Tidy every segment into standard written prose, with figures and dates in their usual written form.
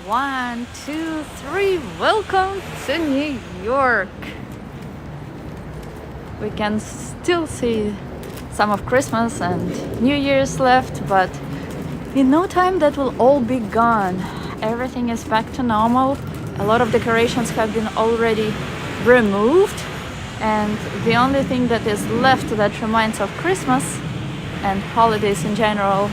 1, 2, 3. Welcome to New York. We can still see some of Christmas and New Year's left, but in no time that will all be gone. Everything is back to normal. A lot of decorations have been already removed, and the only thing that is left that reminds of Christmas and holidays in general,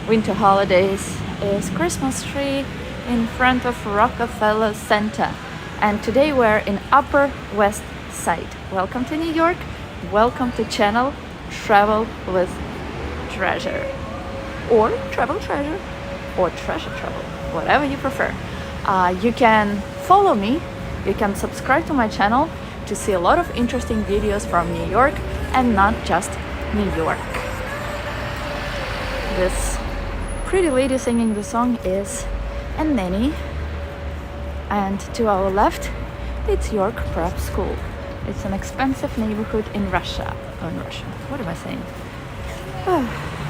winter holidays, is Christmas tree in front of Rockefeller Center. And today we're in Upper West Side. Welcome to New York. Welcome to channel Travel with Treasure, or Travel Treasure, or Treasure Travel, whatever you prefer. You can follow me, you can subscribe to my channel to see a lot of interesting videos from New York, and not just New York. This pretty lady singing the song is a nanny, and to our left it's York Prep School. It's an expensive neighborhood in Russia. Oh, in Russia. What am I saying?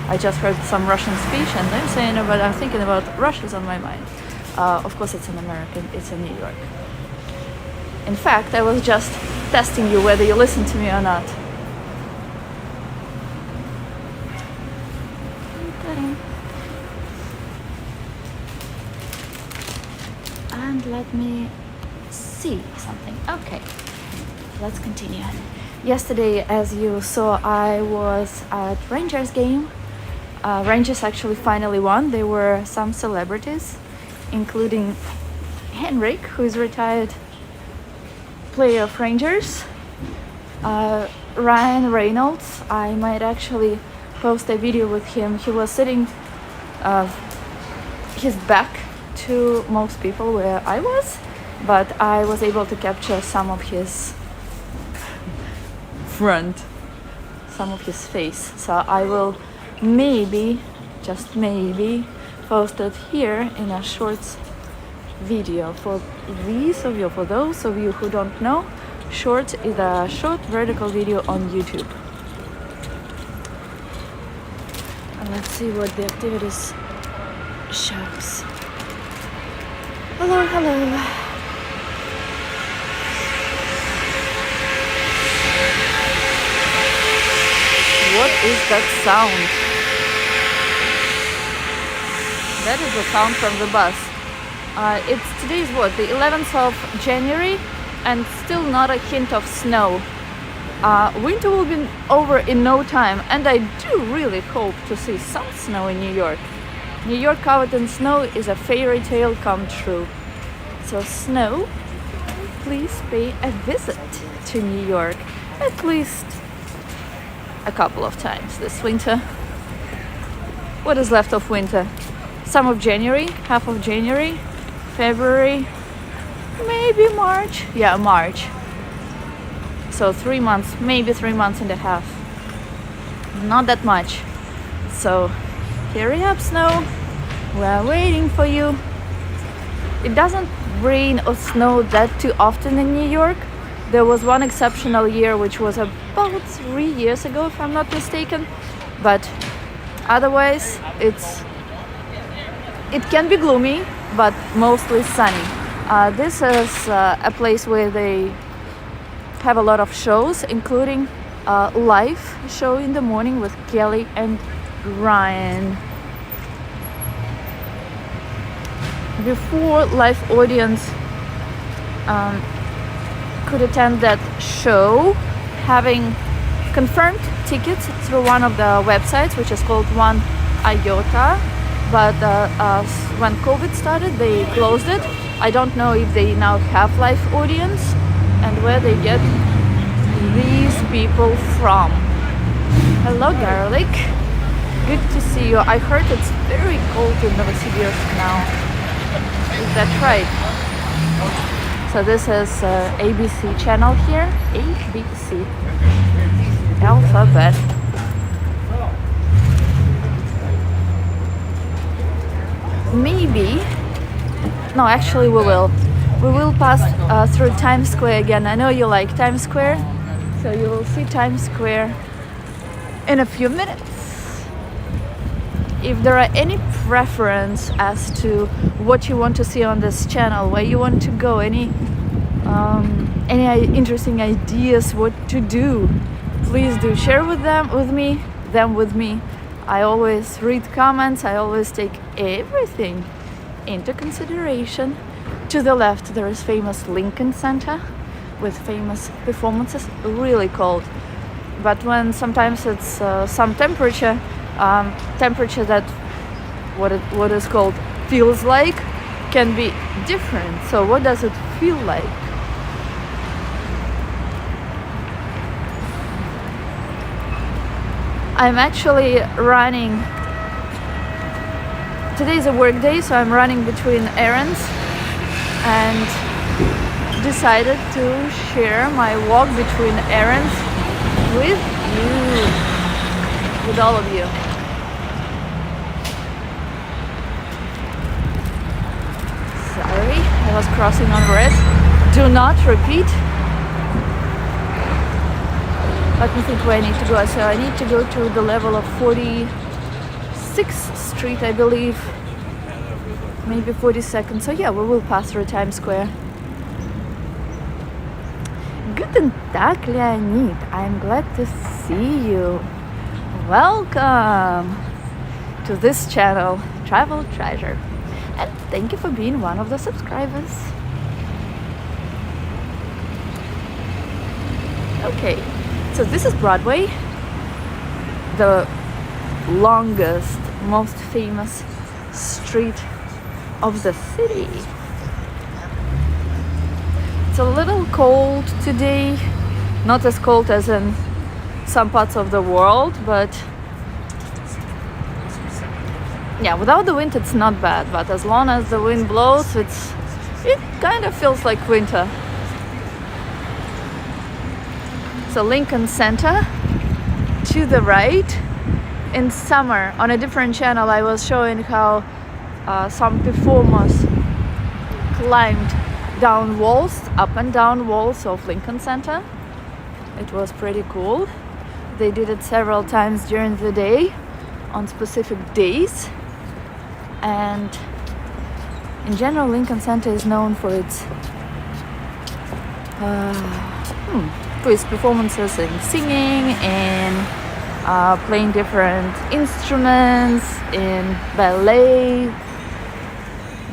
I just heard some Russian speech and I'm saying but I'm thinking about Russia's on my mind. Of course it's an American, it's in New York. In fact, I was just testing you whether you listen to me or not. And let me see something. Okay, let's continue. Yesterday, as you saw, I was at Rangers game. Rangers actually finally won. There were some celebrities, including Henrik, who is retired player of Rangers, Ryan Reynolds. I might actually post a video with him. He was sitting his back to most people where I was, but I was able to capture some of his front, some of his face. So I will maybe, just maybe, post it here in a shorts video. For those of you who don't know, shorts is a short vertical video on YouTube. And let's see what the activities shows. Hello, hello. What is that sound? That is the sound from the bus. Today is what, the 11th of January, and still not a hint of snow. Winter will be over in no time, and I do really hope to see some snow in New York. New York covered in snow is a fairy tale come true. So snow, please pay a visit to New York at least a couple of times this winter. What is left of winter? Some of January, half of January, February, maybe March. Yeah, March. So 3 months, maybe 3 months and a half. Not that much. So hurry up, snow. We're waiting for you. It doesn't rain or snow that too often in New York. There was one exceptional year, which was about 3 years ago, if I'm not mistaken. But otherwise, it can be gloomy, but mostly sunny. This is a place where they have a lot of shows, including a live show in the morning with Kelly and Ryan. Before live audience could attend that show, having confirmed tickets through one of the websites, which is called One Iota, but when COVID started, they closed it. I don't know if they now have live audience and where they get these people from. Hello, garlic. Good to see you. I heard it's very cold in Novosibirsk now. Is that right? So this is ABC channel here. ABC. Alphabet. Maybe. No, actually we will. We will pass through Times Square again. I know you like Times Square, so you will see Times Square in a few minutes. If there are any reference as to what you want to see on this channel, where you want to go, any interesting ideas what to do, please do share with me. I always read comments. I always take everything into consideration. To the left there is famous Lincoln Center with famous performances, really cold, but when sometimes it's some temperature that what is called feels like can be different. So what does it feel like? I'm actually running. Today's a work day, so I'm running between errands and decided to share my walk between errands with you, with all of you. Sorry, I was crossing on red. Do not repeat. Let me think where I need to go. So I need to go to the level of 46th Street, I believe. Maybe 42nd. So yeah, we will pass through Times Square. Guten Tag, Leonid. I'm glad to see you. Welcome to this channel, Travel Treasure. And thank you for being one of the subscribers. Okay. So this is Broadway, the longest, most famous street of the city. It's a little cold today, not as cold as in some parts of the world, but yeah, without the wind it's not bad, but as long as the wind blows, it kind of feels like winter. So Lincoln Center to the right. In summer on a different channel I was showing how some performers climbed down walls, up and down walls of Lincoln Center. It was pretty cool. They did it several times during the day on specific days, and in general Lincoln Center is known for its performances in singing and playing different instruments, in ballet,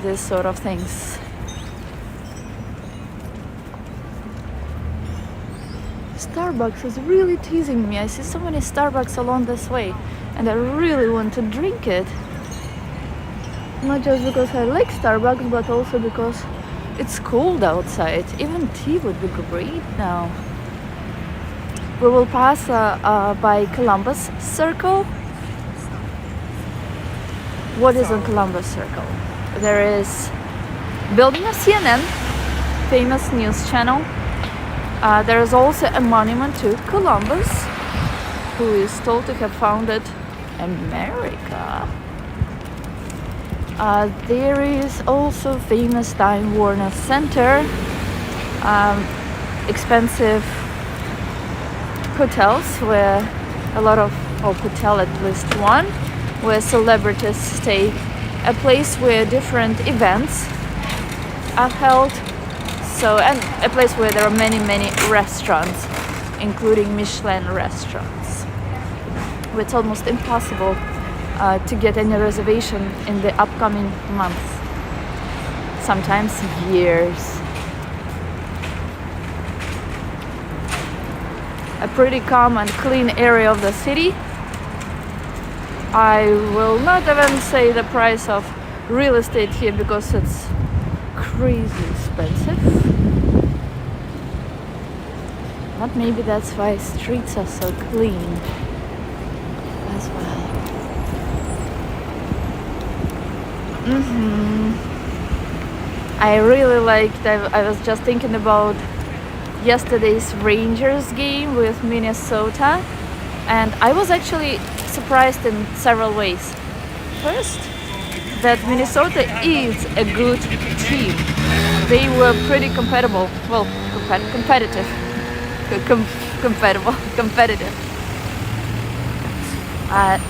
this sort of things. Starbucks is really teasing me. I see so many Starbucks along this way and I really want to drink it. Not just because I like Starbucks, but also because it's cold outside. Even tea would be great now. We will pass by Columbus Circle. What is on Columbus Circle? There is building of CNN, famous news channel. There is also a monument to Columbus, who is told to have founded America. There is also famous Time Warner Center, expensive hotels where a lot of, or hotel at least one, where celebrities stay, a place where different events are held, so, and a place where there are many restaurants, including Michelin restaurants. It's almost impossible to get any reservation in the upcoming months, sometimes years. A pretty calm and clean area of the city. I will not even say the price of real estate here because it's crazy expensive. But maybe that's why streets are so clean as well. I really liked, I was just thinking about yesterday's Rangers game with Minnesota, and I was actually surprised in several ways. First, that Minnesota is a good team. They were pretty compatible, well, competitive.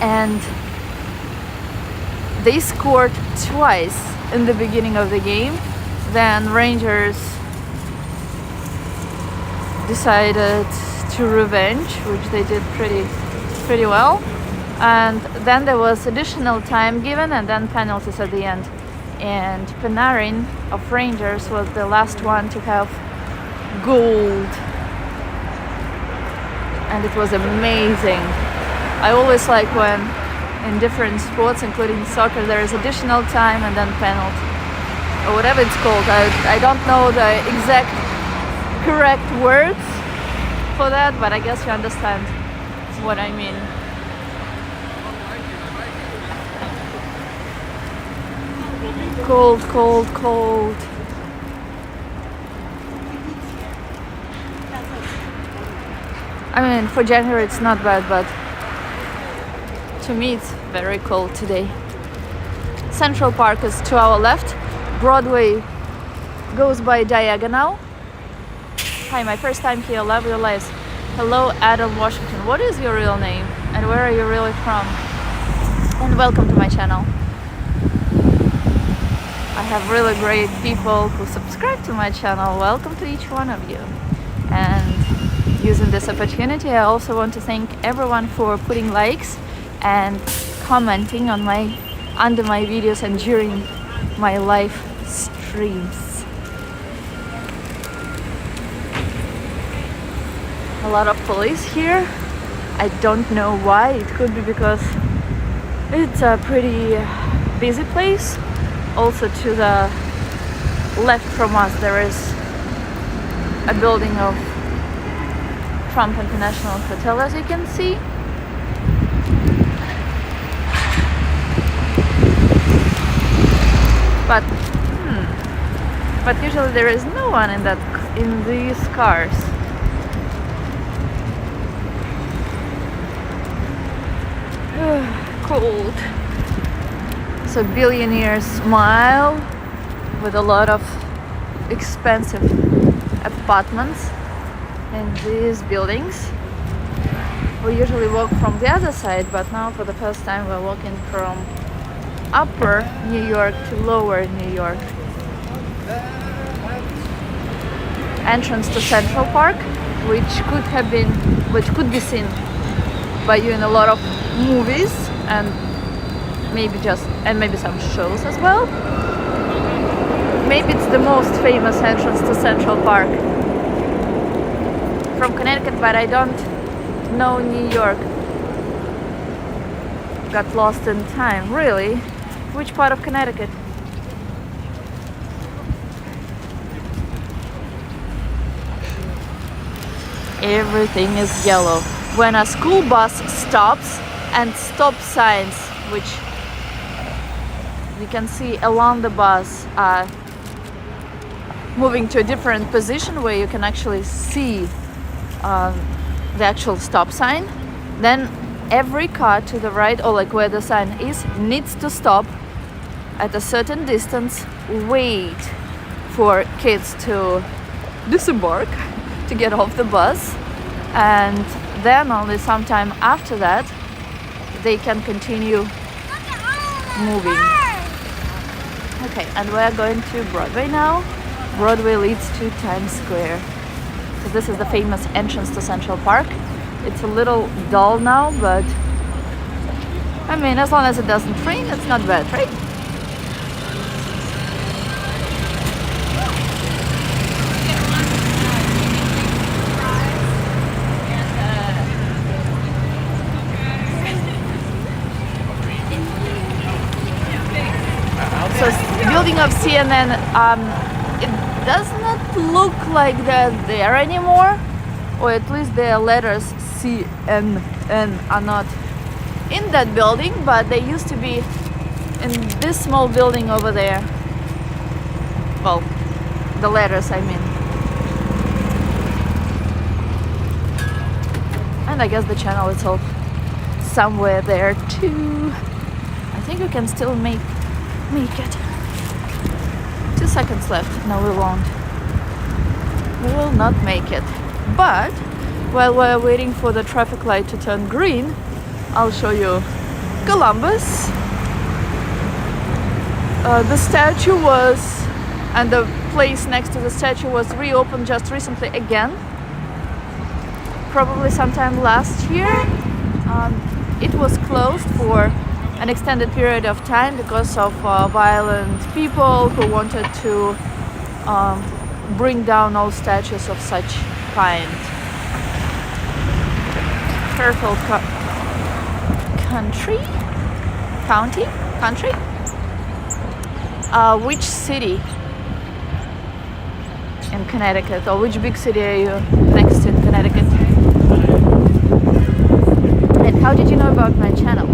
And they scored twice in the beginning of the game. Then Rangers decided to revenge, which they did pretty well. And then there was additional time given and then penalties at the end. And Panarin of Rangers was the last one to have gold. And it was amazing. I always like when in different sports, including soccer, there is additional time and then penalty. Or whatever it's called. I don't know the exact correct words for that, but I guess you understand what I mean. Cold, cold, cold. I mean, for January it's not bad, but to me it's very cold today. Central Park is to our left. Broadway goes by diagonal. Hi, my first time here, love your lives. Hello, Adam Washington. What is your real name? And where are you really from? And welcome to my channel. I have really great people who subscribe to my channel. Welcome to each one of you. And using this opportunity, I also want to thank everyone for putting likes and commenting on under my videos and during my live streams. A lot of police here. I don't know why. It could be because it's a pretty busy place. Also to the left from us there is a building of Trump International Hotel, as you can see. But usually there is no one in these cars. Cold. So billionaires smile with a lot of expensive apartments in these buildings. We usually walk from the other side, but now for the first time we're walking from upper New York to lower New York. Entrance to Central Park, which could be seen by you in a lot of movies and maybe some shows as well. Maybe it's the most famous entrance to Central Park from Connecticut, but I don't know New York. Got lost in time. Really? Which part of Connecticut? Everything is yellow. When a school bus stops, and stop signs, which you can see along the bus, are moving to a different position where you can actually see the actual stop sign, then every car to the right, or like where the sign is, needs to stop at a certain distance, wait for kids to disembark, to get off the bus, and then only sometime after that they can continue moving. Okay, and we're going to Broadway now. Broadway leads to Times Square. So this is the famous entrance to Central Park. It's a little dull now, but I mean, as long as it doesn't rain, it's not bad, right? So building of CNN, it does not look like they're there anymore, or at least their letters CNN are not in that building, but they used to be in this small building over there. Well, the letters, I mean. And I guess the channel itself somewhere there too. I think we can still make it. 2 seconds left. No, we won't. We will not make it. But while we're waiting for the traffic light to turn green, I'll show you Columbus. The statue was, and the place next to the statue was reopened just recently again, probably sometime last year. It was closed for an extended period of time because of violent people who wanted to bring down all statues of such kind. Fairfield country? Which city in Connecticut, or which big city are you next to in Connecticut? And how did you know about my channel?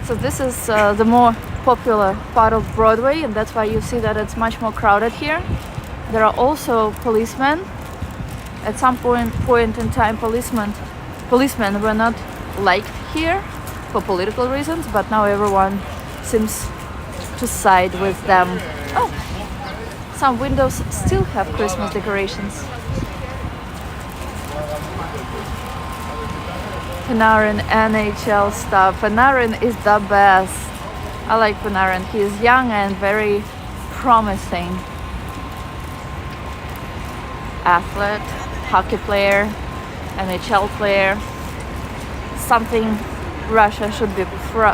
So this is the more popular part of Broadway, and that's why you see that it's much more crowded here. There are also policemen. At some point in time, policemen were not liked here for political reasons, but now everyone seems to side with them. Oh, some windows still have Christmas decorations. Panarin NHL stuff. Panarin is the best. I like Panarin. He is young and very promising. Athlete, hockey player, NHL player. Something Russia should be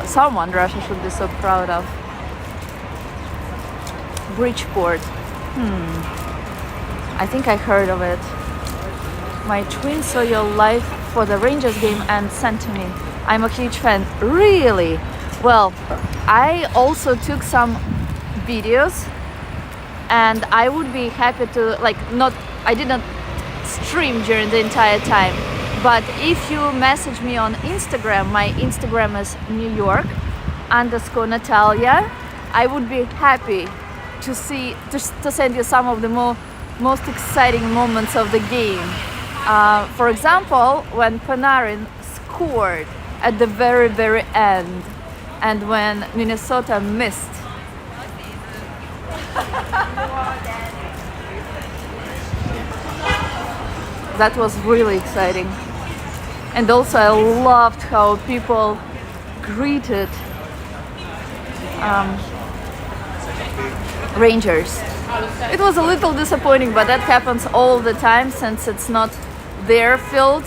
someone Russia should be so proud of. Bridgeport. I think I heard of it. My twin saw your live for the Rangers game and sent to me. I'm a huge fan. Really? Well, I also took some videos, and I would be happy to I didn't stream during the entire time, but if you message me on Instagram, my Instagram is New York _Natalia, I would be happy to send you some of the most exciting moments of the game. For example, when Panarin scored at the very, very end, and when Minnesota missed. That was really exciting. And also I loved how people greeted Rangers. It was a little disappointing, but that happens all the time since it's not their field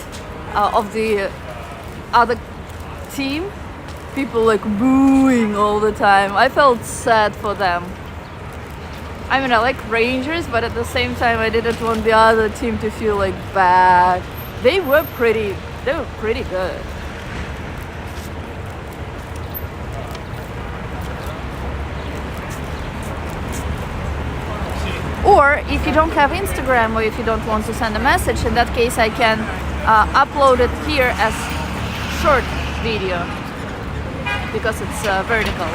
of the other team. People booing all the time. I felt sad for them. I mean, I like Rangers, but at the same time I didn't want the other team to feel bad. They were pretty good. Or if you don't have Instagram, or if you don't want to send a message, in that case I can upload it here as short video because it's vertical.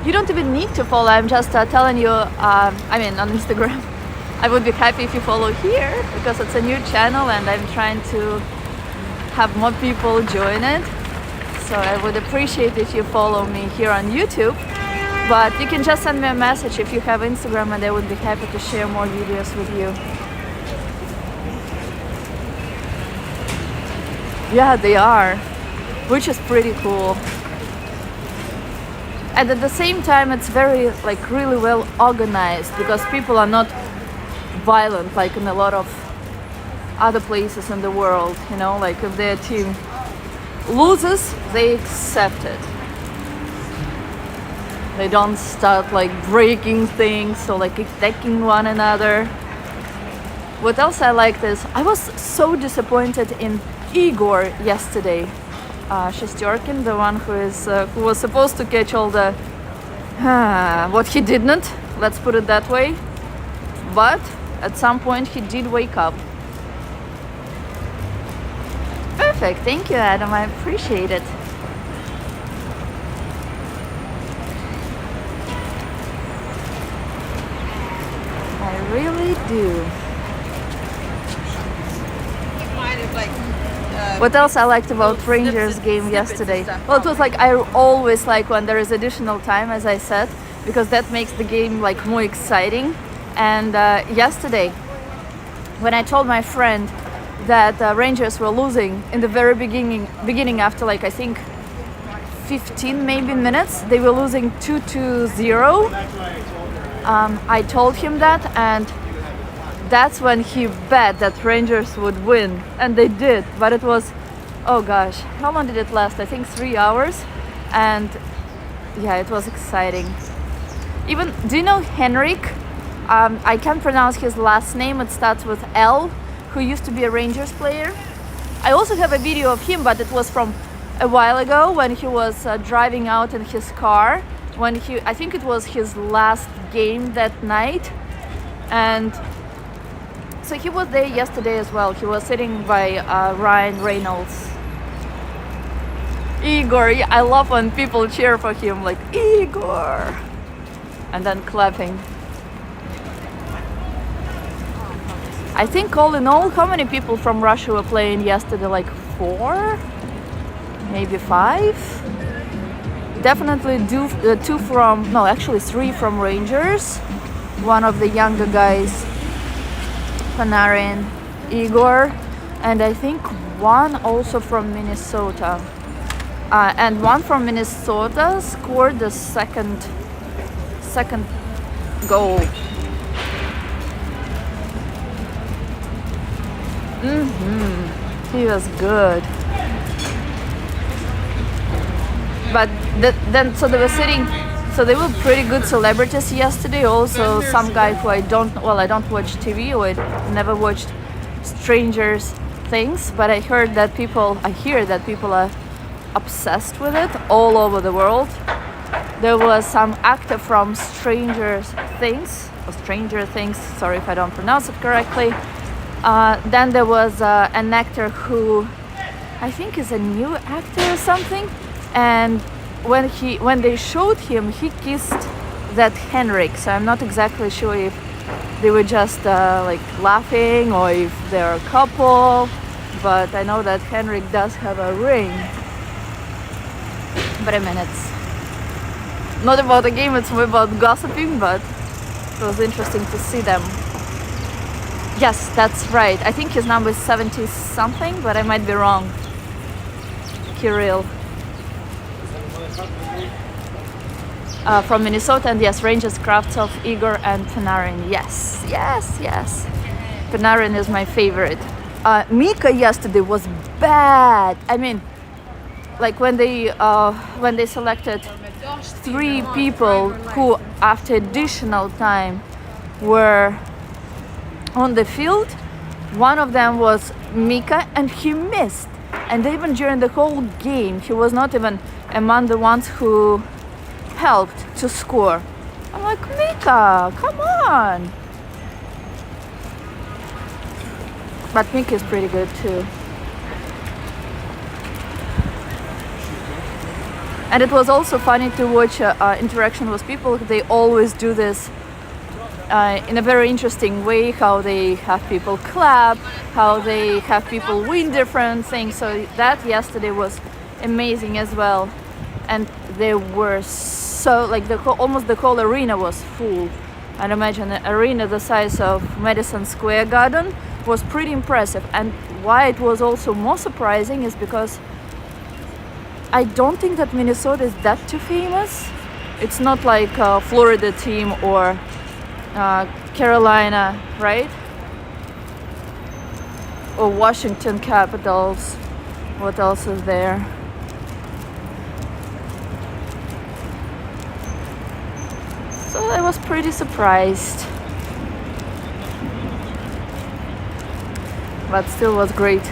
You don't even need to follow, I'm just telling you, on Instagram. I would be happy if you follow here because it's a new channel and I'm trying to have more people join it. So I would appreciate if you follow me here on YouTube. But you can just send me a message if you have Instagram, and I would be happy to share more videos with you. Yeah, they are, which is pretty cool. And at the same time, it's very really well organized because people are not violent like in a lot of other places in the world. If their team loses, they accept it. They don't start breaking things or attacking one another. What else I liked is I was so disappointed in Igor yesterday. Shesterkin, the one who was supposed to catch all the what he didn't, let's put it that way. But at some point he did wake up. Perfect, thank you, Adam, I appreciate it. I really do. What else I liked about Rangers game yesterday? Well, it was I always like when there is additional time, as I said, because that makes the game more exciting. And yesterday, when I told my friend that Rangers were losing in the very beginning after like I think 15 maybe minutes. They were losing 2-0. I told him that, and that's when he bet that Rangers would win, and they did. But it was, oh gosh, how long did it last? I think 3 hours, and yeah, it was exciting. Even, do you know Henrik? I can't pronounce his last name. It starts with L, who used to be a Rangers player. I also have a video of him, but it was from a while ago when he was driving out in his car. When I think it was his last game that night, and so he was there yesterday as well. He was sitting by Ryan Reynolds. Igor, I love when people cheer for him, like Igor, and then clapping. I think all in all, how many people from Russia were playing yesterday? Like 4, maybe 5. Definitely 2 from, no, actually 3 from Rangers. One of the younger guys, Panarin, Igor, and I think one also from Minnesota. And one from Minnesota scored the second goal. He was good. But then, so they were sitting, so they were pretty good celebrities yesterday. Also, some guy who I don't watch TV, or I never watched Strangers Things, but I hear that people are obsessed with it all over the world. There was some actor from Stranger Things, sorry if I don't pronounce it correctly. Then there was an actor who I think is a new actor or something. And when they showed him, he kissed that Henrik. So I'm not exactly sure if they were just like laughing or if they're a couple. But I know that Henrik does have a ring. But I mean, it's not about the game, it's more about gossiping, but it was interesting to see them. Yes, that's right. I think his number is 70 something, but I might be wrong. Kirill. From Minnesota, and yes, Rangers, Kravtsov, Igor, and Panarin. Yes. Panarin is my favorite. Mika yesterday was bad. I mean, like when they selected 3 people who, after additional time, were on the field. One of them was Mika, and he missed. And even during the whole game, he was not even among the ones who helped to score. I'm like, Mika, come on. But Mika is pretty good too. And it was also funny to watch interaction with people. They always do this in a very interesting way, how they have people clap, how they have people win different things. So that yesterday was amazing as well. And they were so, like, almost the whole arena was full. And imagine an arena the size of Madison Square Garden was pretty impressive. And why it was also more surprising is because I don't think that Minnesota is that too famous. It's not like a Florida team or Carolina, right? Or Washington Capitals. What else is there? So I was pretty surprised. But still was great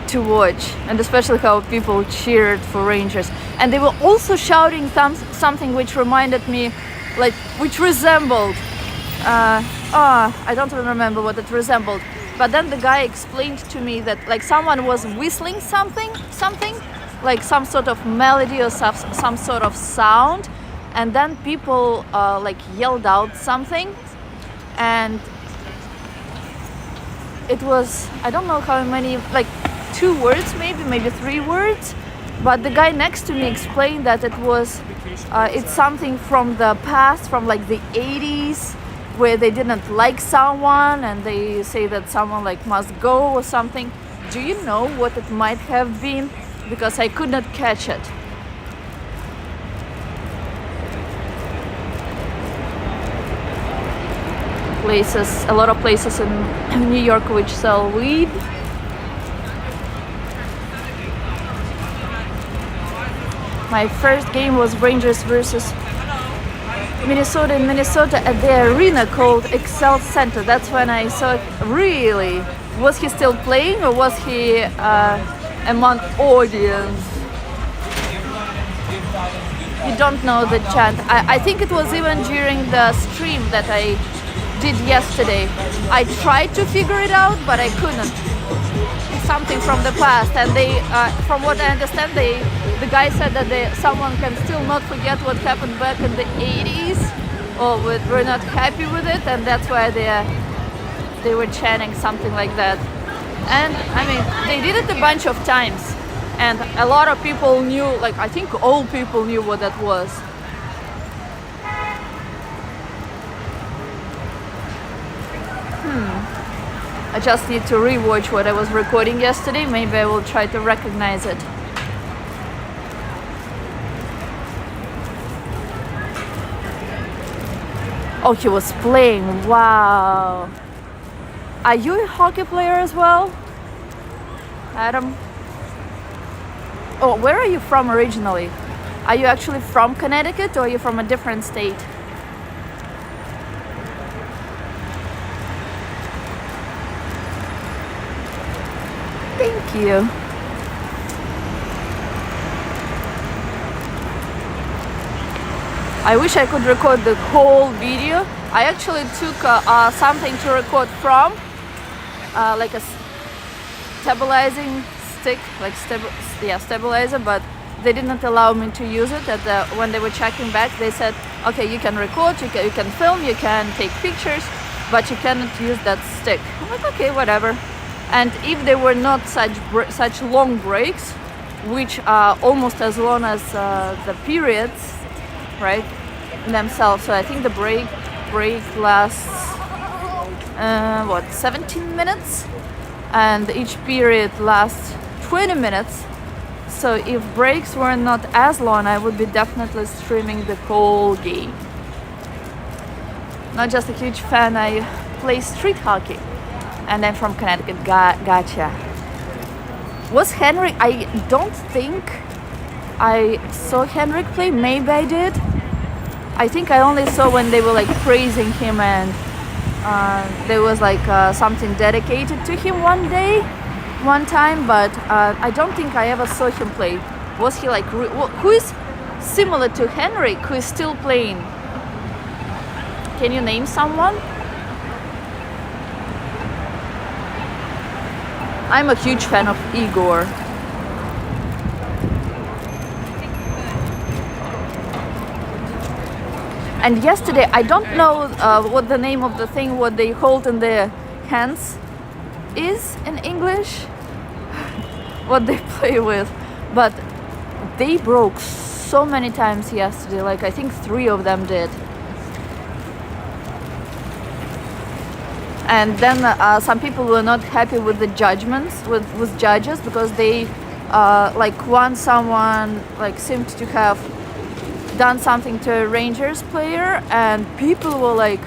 to watch, and especially how people cheered for Rangers. And they were also shouting something which reminded me, like, which resembled, I don't even remember what it resembled, but then the guy explained to me that, like, someone was whistling something, like some sort of melody or some sort of sound, and then people like yelled out something, and it was, I don't know how many, like 2 words, maybe 3 words, but the guy next to me explained that it was, it's something from the past, from like the 80s, where they didn't like someone and they say that someone like must go or something. Do you know what it might have been? Because I could not catch it. Places, a lot of places in New York which sell weed. My first game was Rangers versus Minnesota in Minnesota at the arena called Excel Center. That's when I saw it. Really? Was he still playing or was he among audience? You don't know the chant. I think it was even during the stream that I did yesterday. I tried to figure it out, but I couldn't. It's something from the past, and they, from what I understand, the guy said that someone can still not forget what happened back in the 80s, or were not happy with it, and that's why they were chanting something like that. And I mean, they did it a bunch of times, and a lot of people knew, like I think all people knew what that was. I just need to rewatch what I was recording yesterday. Maybe I will try to recognize it. Oh, he was playing. Wow. Are you a hockey player as well, Adam? Oh, where are you from originally? Are you actually from Connecticut or are you from a different state? Thank you. I wish I could record the whole video. I actually took something to record from, like a stabilizing stick, like stabilizer, but they didn't allow me to use it. When they were checking back, they said, okay, you can record, you can film, you can take pictures, but you cannot use that stick. I'm like, okay, whatever. And if there were not such long breaks, which are almost as long as the periods, right, themselves. So I think the break lasts 17 minutes, and each period lasts 20 minutes. So if breaks were not as long, I would be definitely streaming the whole game. Not just a huge fan, I play street hockey. And I'm from Connecticut. Gotcha. Was Henrik? I don't think I saw Henrik play. Maybe I did. I think I only saw when they were like praising him, and there was like something dedicated to him one time. But I don't think I ever saw him play. Was he like? Who is similar to Henrik? Who is still playing? Can you name someone? I'm a huge fan of Igor. And yesterday, I don't know what the name of the thing what they hold in their hands is in English, what they play with, but they broke so many times yesterday, like I think 3 of them did. And then some people were not happy with the judgments, with judges, because they like someone like seemed to have done something to a Rangers player, and people were like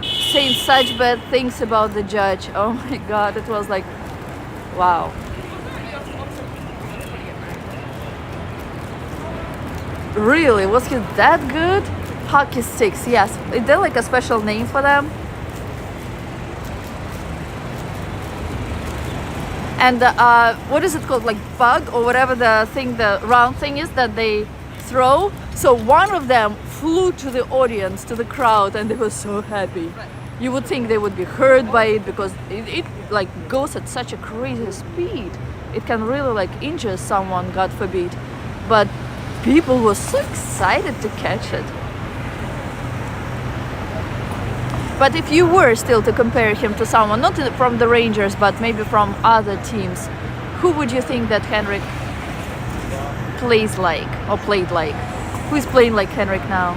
saying such bad things about the judge. Oh my god, it was like, wow. Really? Was he that good? Hockey sticks, yes. Is there like a special name for them? And what is it called, like bug or whatever the thing, the round thing is that they throw. So one of them flew to the audience, to the crowd, and they were so happy. You would think they would be hurt by it because it like goes at such a crazy speed. It can really like injure someone, God forbid. But people were so excited to catch it. But if you were still to compare him to someone, not from the Rangers, but maybe from other teams, who would you think that Henrik plays like, or played like? Who is playing like Henrik now?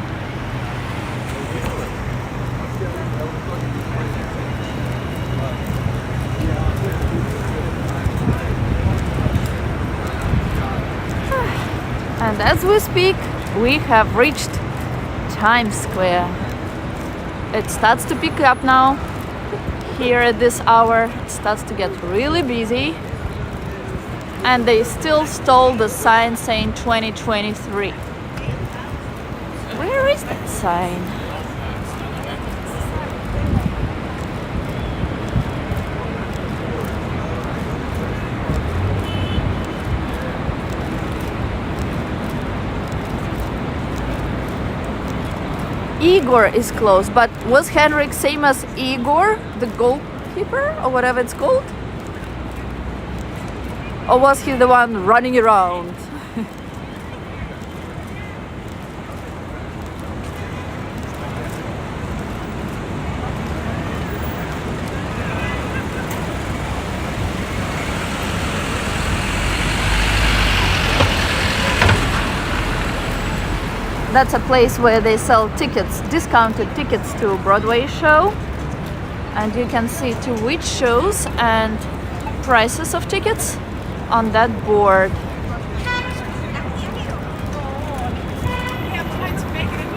And as we speak, we have reached Times Square. It starts to pick up now. Here at this hour, it starts to get really busy. And they still stole the sign saying 2023. Where is that sign? Igor is close, but was Henrik same as Igor, the goalkeeper, or whatever it's called? Or was he the one running around? That's a place where they sell tickets, discounted tickets to a Broadway show. And you can see to which shows and prices of tickets on that board.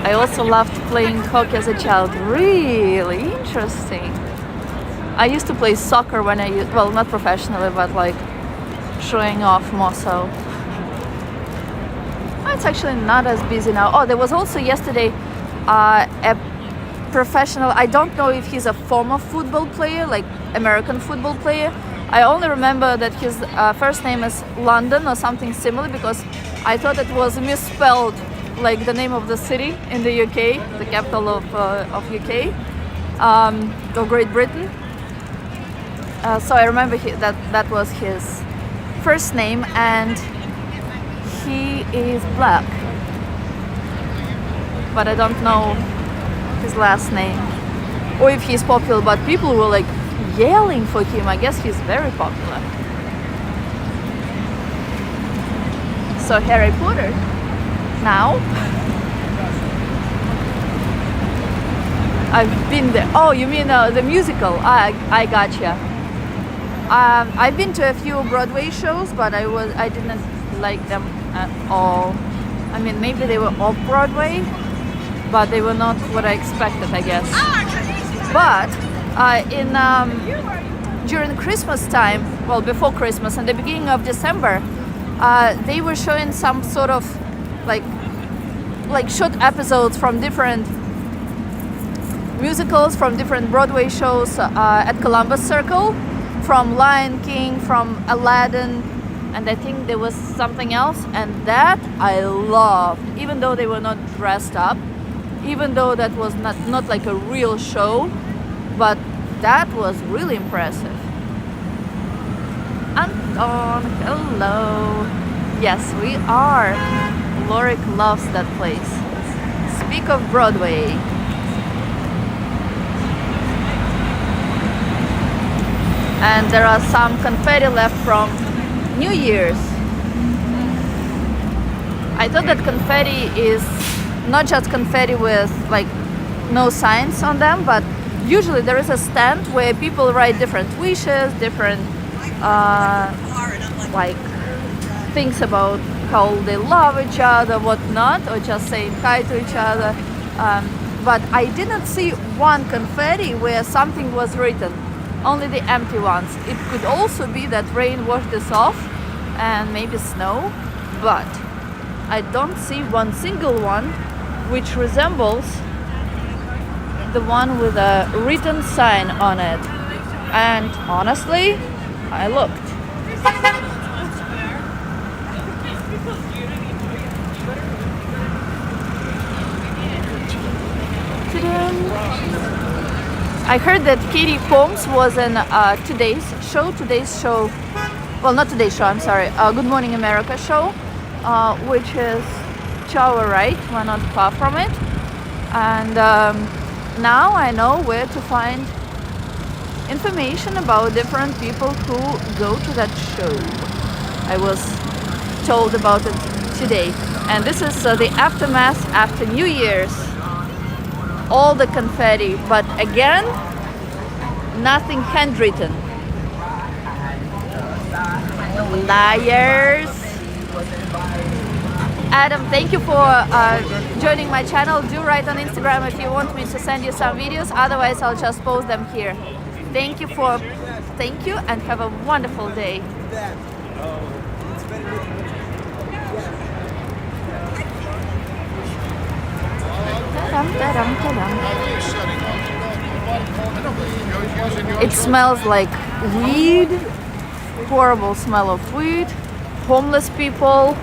I also loved playing hockey as a child. Really interesting. I used to play soccer when well, not professionally, but like showing off more so. It's actually not as busy now. Oh, there was also yesterday a professional, I don't know if he's a former football player, like American football player. I only remember that his first name is London or something similar, because I thought it was misspelled like the name of the city in the UK, the capital of UK, or Great Britain. So I remember that was his first name, and he is black, but I don't know his last name or if he's popular, but people were like yelling for him. I guess he's very popular. So Harry Potter now. I've been there. Oh, you mean the musical? I gotcha. I've been to a few Broadway shows, but I didn't like them at all. I mean, maybe they were off Broadway, but they were not what I expected, I guess. But during Christmas time, well, before Christmas and the beginning of December, they were showing some sort of like short episodes from different musicals, from different Broadway shows at Columbus Circle, from Lion King, from Aladdin, and I think there was something else, and that I loved, even though they were not dressed up, even though that was not like a real show, but that was really impressive. Anton, hello. Yes, we are. Lorik loves that place. Speak of Broadway. And there are some confetti left from New Year's. I thought that confetti is not just confetti with like no signs on them, but usually there is a stand where people write different wishes, different like things about how they love each other, whatnot, or just saying hi to each other. But I didn't see one confetti where something was written. Only the empty ones. It could also be that rain washed this off and maybe snow, but I don't see one single one which resembles the one with a written sign on it. And honestly, I looked. I heard that Katie Holmes was in today's show, well, not today's show, I'm sorry, Good Morning America show, which is to our right, we're not far from it. And now I know where to find information about different people who go to that show. I was told about it today. And this is the aftermath after New Year's. All the confetti, but again, nothing handwritten. Liars. Adam, thank you for joining my channel. Do write on Instagram if you want me to send you some videos. Otherwise, I'll just post them here. Thank you, and have a wonderful day. It smells like weed, horrible smell of weed, homeless people.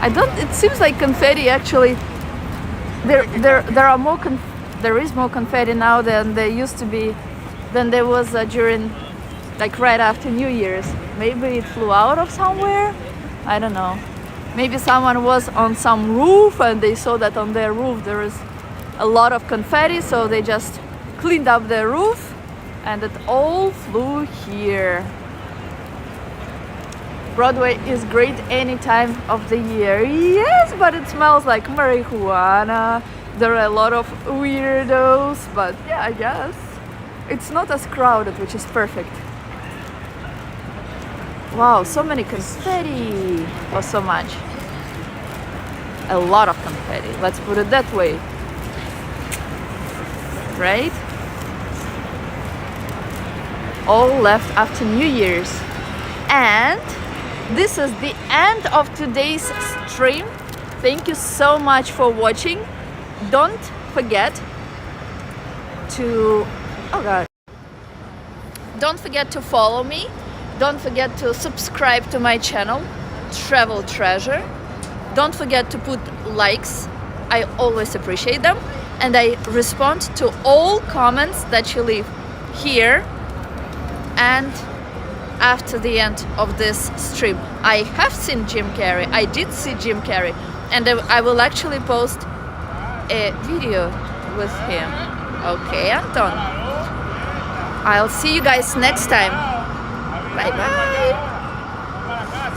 It seems like confetti actually. There is more confetti now than there used to be, than there was during, like right after New Year's. Maybe it flew out of somewhere. I don't know. Maybe someone was on some roof and they saw that on their roof there is a lot of confetti, so they just cleaned up their roof and it all flew here. Broadway is great any time of the year. Yes, but it smells like marijuana. There are a lot of weirdos, but yeah, I guess it's not as crowded, which is perfect. Wow, so many confetti. Oh, so much. A lot of confetti, let's put it that way. Right? All left after New Year's. And this is the end of today's stream. Thank you so much for watching. Don't forget to don't forget to follow me. Don't forget to subscribe to my channel, Travel Treasure. Don't forget to put likes. I always appreciate them. And I respond to all comments that you leave here and after the end of this stream. I have seen Jim Carrey. I did see Jim Carrey. And I will actually post a video with him. Okay, Anton. I'll see you guys next time. Bye bye.